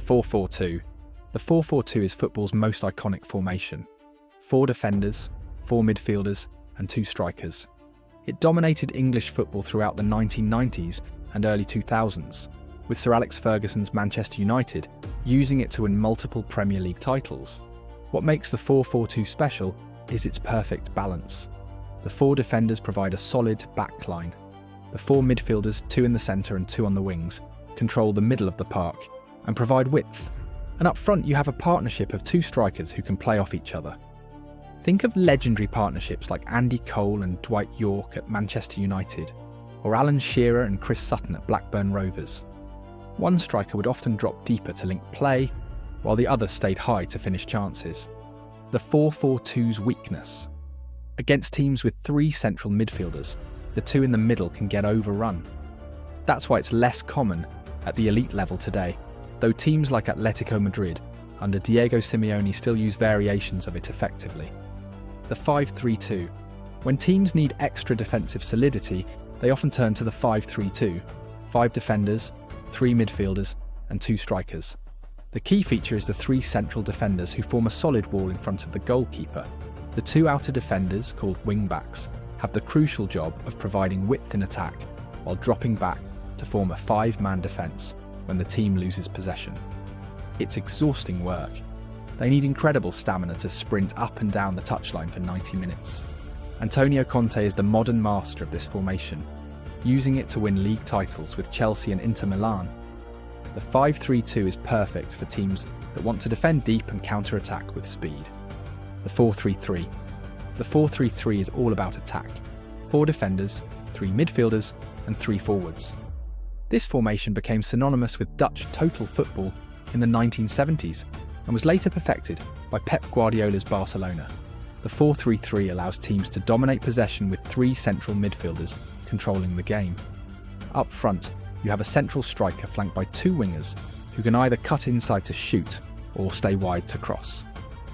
4-4-2. The 4-4-2 is football's most iconic formation. 4 defenders, 4 midfielders, and 2 strikers. It dominated English football throughout the 1990s and early 2000s, with Sir Alex Ferguson's Manchester United using it to win multiple Premier League titles. What makes the 4-4-2 special is its perfect balance. The 4 defenders provide a solid back line. The 4 midfielders, 2 in the centre and 2 on the wings, control the middle of the park and provide width. And up front you have a partnership of 2 strikers who can play off each other. Think of legendary partnerships like Andy Cole and Dwight Yorke at Manchester United, or Alan Shearer and Chris Sutton at Blackburn Rovers. One striker would often drop deeper to link play, while the other stayed high to finish chances. The 4-4-2's weakness. Against teams with 3 central midfielders, the 2 in the middle can get overrun. That's why it's less common at the elite level today, though teams like Atletico Madrid under Diego Simeone still use variations of it effectively. The 5-3-2. When teams need extra defensive solidity, they often turn to the 5-3-2, 5 defenders, 3 midfielders, and 2 strikers. The key feature is the 3 central defenders who form a solid wall in front of the goalkeeper. The 2 outer defenders, called wing-backs, have the crucial job of providing width in attack while dropping back to form a 5-man defence when the team loses possession. It's exhausting work. They need incredible stamina to sprint up and down the touchline for 90 minutes. Antonio Conte is the modern master of this formation, using it to win league titles with Chelsea and Inter Milan. The 5-3-2 is perfect for teams that want to defend deep and counter-attack with speed. The 4-3-3. The 4-3-3 is all about attack. 4 defenders, 3 midfielders, and 3 forwards. This formation became synonymous with Dutch total football in the 1970s and was later perfected by Pep Guardiola's Barcelona. The 4-3-3 allows teams to dominate possession with 3 central midfielders controlling the game. Up front, you have a central striker flanked by 2 wingers who can either cut inside to shoot or stay wide to cross.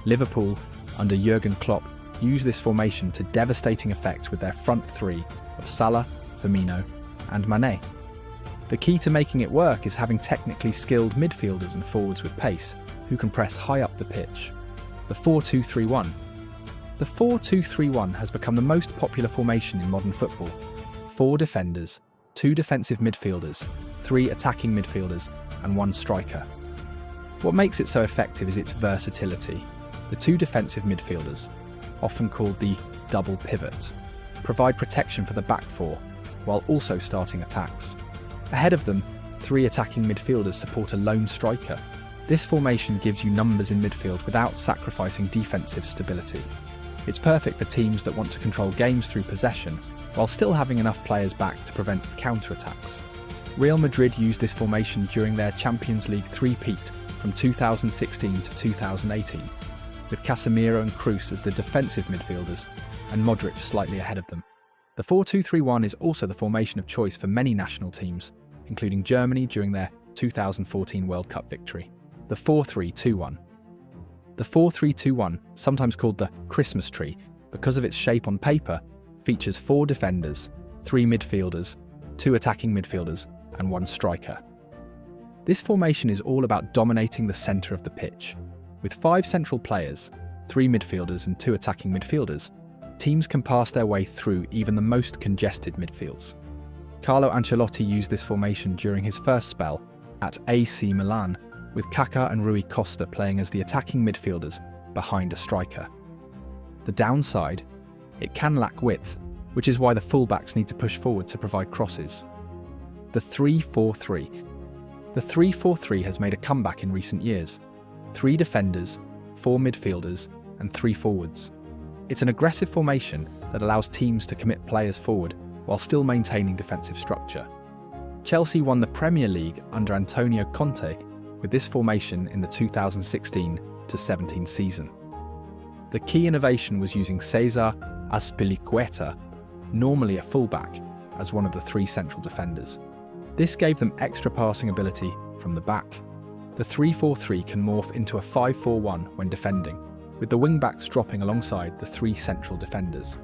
Liverpool, under Jurgen Klopp, use this formation to devastating effect with their front 3 of Salah, Firmino, and Mané. The key to making it work is having technically skilled midfielders and forwards with pace who can press high up the pitch. The 4-2-3-1. The 4-2-3-1 has become the most popular formation in modern football. 4 defenders, 2 defensive midfielders, 3 attacking midfielders, and 1 striker. What makes it so effective is its versatility. The 2 defensive midfielders, often called the double pivot, provide protection for the back 4, while also starting attacks. Ahead of them, 3 attacking midfielders support a lone striker. This formation gives you numbers in midfield without sacrificing defensive stability. It's perfect for teams that want to control games through possession, while still having enough players back to prevent counter-attacks. Real Madrid used this formation during their Champions League three-peat from 2016 to 2018, with Casemiro and Kroos as the defensive midfielders and Modric slightly ahead of them. The 4-2-3-1 is also the formation of choice for many national teams, including Germany during their 2014 World Cup victory. The 4-3-2-1. The 4-3-2-1, sometimes called the Christmas tree because of its shape on paper, features 4 defenders, 3 midfielders, 2 attacking midfielders, and 1 striker. This formation is all about dominating the centre of the pitch. With 5 central players, 3 midfielders and 2 attacking midfielders, teams can pass their way through even the most congested midfields. Carlo Ancelotti used this formation during his first spell at AC Milan, with Kaká and Rui Costa playing as the attacking midfielders behind a striker. The downside? It can lack width, which is why the fullbacks need to push forward to provide crosses. The 3-4-3. The 3-4-3 has made a comeback in recent years. 3 defenders, 4 midfielders, and 3 forwards. It's an aggressive formation that allows teams to commit players forward while still maintaining defensive structure. Chelsea won the Premier League under Antonio Conte with this formation in the 2016-17 season. The key innovation was using Cesar Azpilicueta, normally a fullback, as one of the 3 central defenders. This gave them extra passing ability from the back. The 3-4-3 can morph into a 5-4-1 when defending, with the wing-backs dropping alongside the 3 central defenders.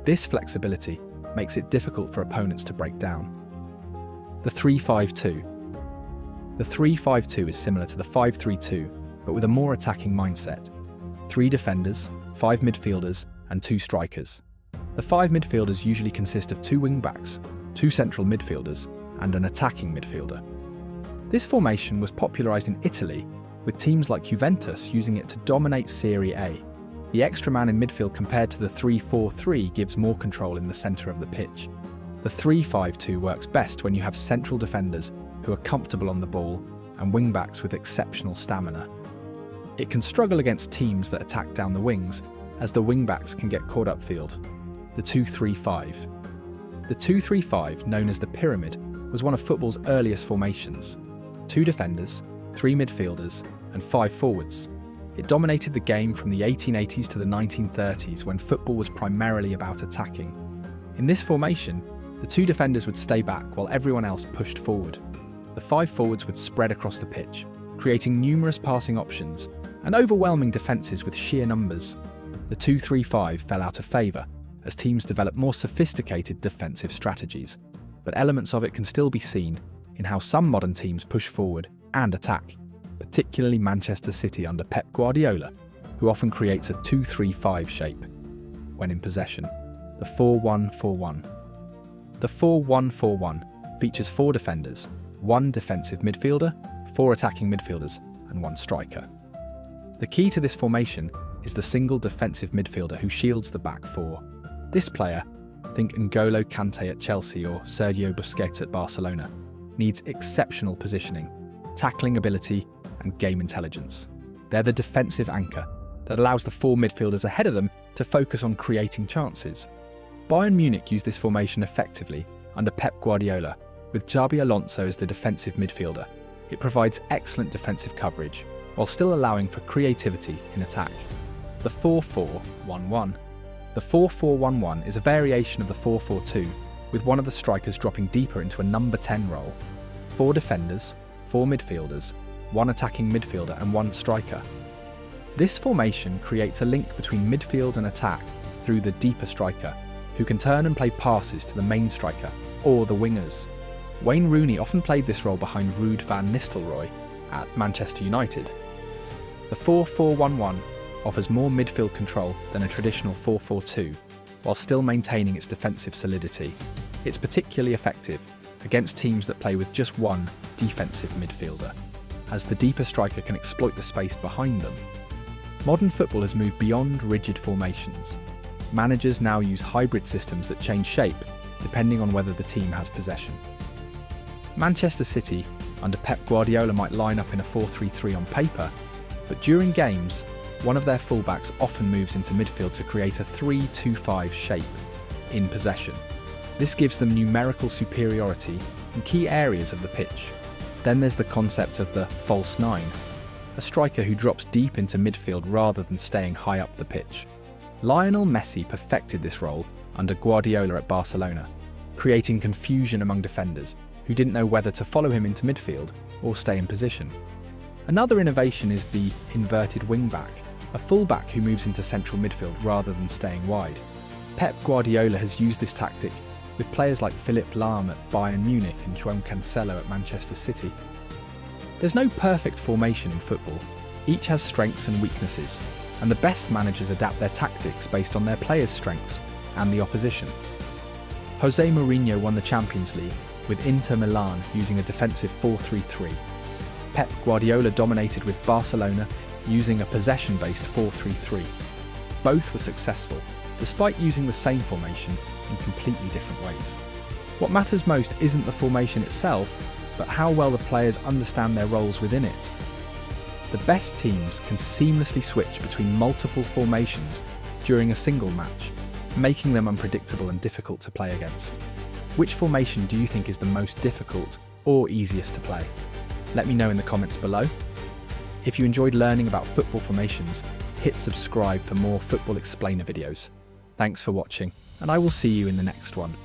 This flexibility makes it difficult for opponents to break down. The 3-5-2. The 3-5-2 is similar to the 5-3-2, but with a more attacking mindset. 3 defenders, 5 midfielders, and 2 strikers. The 5 midfielders usually consist of 2 wing-backs, 2 central midfielders, and an attacking midfielder. This formation was popularised in Italy, with teams like Juventus using it to dominate Serie A. The extra man in midfield compared to the 3-4-3 gives more control in the centre of the pitch. The 3-5-2 works best when you have central defenders who are comfortable on the ball and wing-backs with exceptional stamina. It can struggle against teams that attack down the wings, as the wing-backs can get caught upfield. The 2-3-5. The 2-3-5, known as the pyramid, was one of football's earliest formations. 2 defenders, 3 midfielders, and 5 forwards. It dominated the game from the 1880s to the 1930s, when football was primarily about attacking. In this formation, the 2 defenders would stay back while everyone else pushed forward. The 5 forwards would spread across the pitch, creating numerous passing options and overwhelming defences with sheer numbers. The 2-3-5 fell out of favour as teams developed more sophisticated defensive strategies, but elements of it can still be seen in how some modern teams push forward and attack, particularly Manchester City under Pep Guardiola, who often creates a 2-3-5 shape when in possession. The 4-1-4-1. The 4-1-4-1 features 4 defenders, 1 defensive midfielder, 4 attacking midfielders, and 1 striker. The key to this formation is the single defensive midfielder who shields the back 4. This player, think N'Golo Kante at Chelsea or Sergio Busquets at Barcelona, needs exceptional positioning, tackling ability, and game intelligence. They're the defensive anchor that allows the 4 midfielders ahead of them to focus on creating chances. Bayern Munich used this formation effectively under Pep Guardiola, with Xabi Alonso as the defensive midfielder. It provides excellent defensive coverage, while still allowing for creativity in attack. The 4-4-1-1. The 4-4-1-1 is a variation of the 4-4-2, with one of the strikers dropping deeper into a number 10 role. 4 defenders, 4 midfielders, 1 attacking midfielder and 1 striker. This formation creates a link between midfield and attack through the deeper striker, who can turn and play passes to the main striker or the wingers. Wayne Rooney often played this role behind Ruud van Nistelrooy at Manchester United. The 4-4-1-1 offers more midfield control than a traditional 4-4-2, while still maintaining its defensive solidity. It's particularly effective against teams that play with just 1 defensive midfielder, as the deeper striker can exploit the space behind them. Modern football has moved beyond rigid formations. Managers now use hybrid systems that change shape depending on whether the team has possession. Manchester City under Pep Guardiola might line up in a 4-3-3 on paper, but during games, one of their fullbacks often moves into midfield to create a 3-2-5 shape in possession. This gives them numerical superiority in key areas of the pitch. Then there's the concept of the false 9, a striker who drops deep into midfield rather than staying high up the pitch. Lionel Messi perfected this role under Guardiola at Barcelona, creating confusion among defenders who didn't know whether to follow him into midfield or stay in position. Another innovation is the inverted wing-back, a full-back who moves into central midfield rather than staying wide. Pep Guardiola has used this tactic with players like Philipp Lahm at Bayern Munich and João Cancelo at Manchester City. There's no perfect formation in football. Each has strengths and weaknesses, and the best managers adapt their tactics based on their players' strengths and the opposition. José Mourinho won the Champions League with Inter Milan using a defensive 4-3-3. Pep Guardiola dominated with Barcelona using a possession-based 4-3-3. Both were successful, despite using the same formation in completely different ways. What matters most isn't the formation itself, but how well the players understand their roles within it. The best teams can seamlessly switch between multiple formations during a single match, making them unpredictable and difficult to play against. Which formation do you think is the most difficult or easiest to play? Let me know in the comments below. If you enjoyed learning about football formations, hit subscribe for more Football Explainer videos. Thanks for watching, and I will see you in the next one.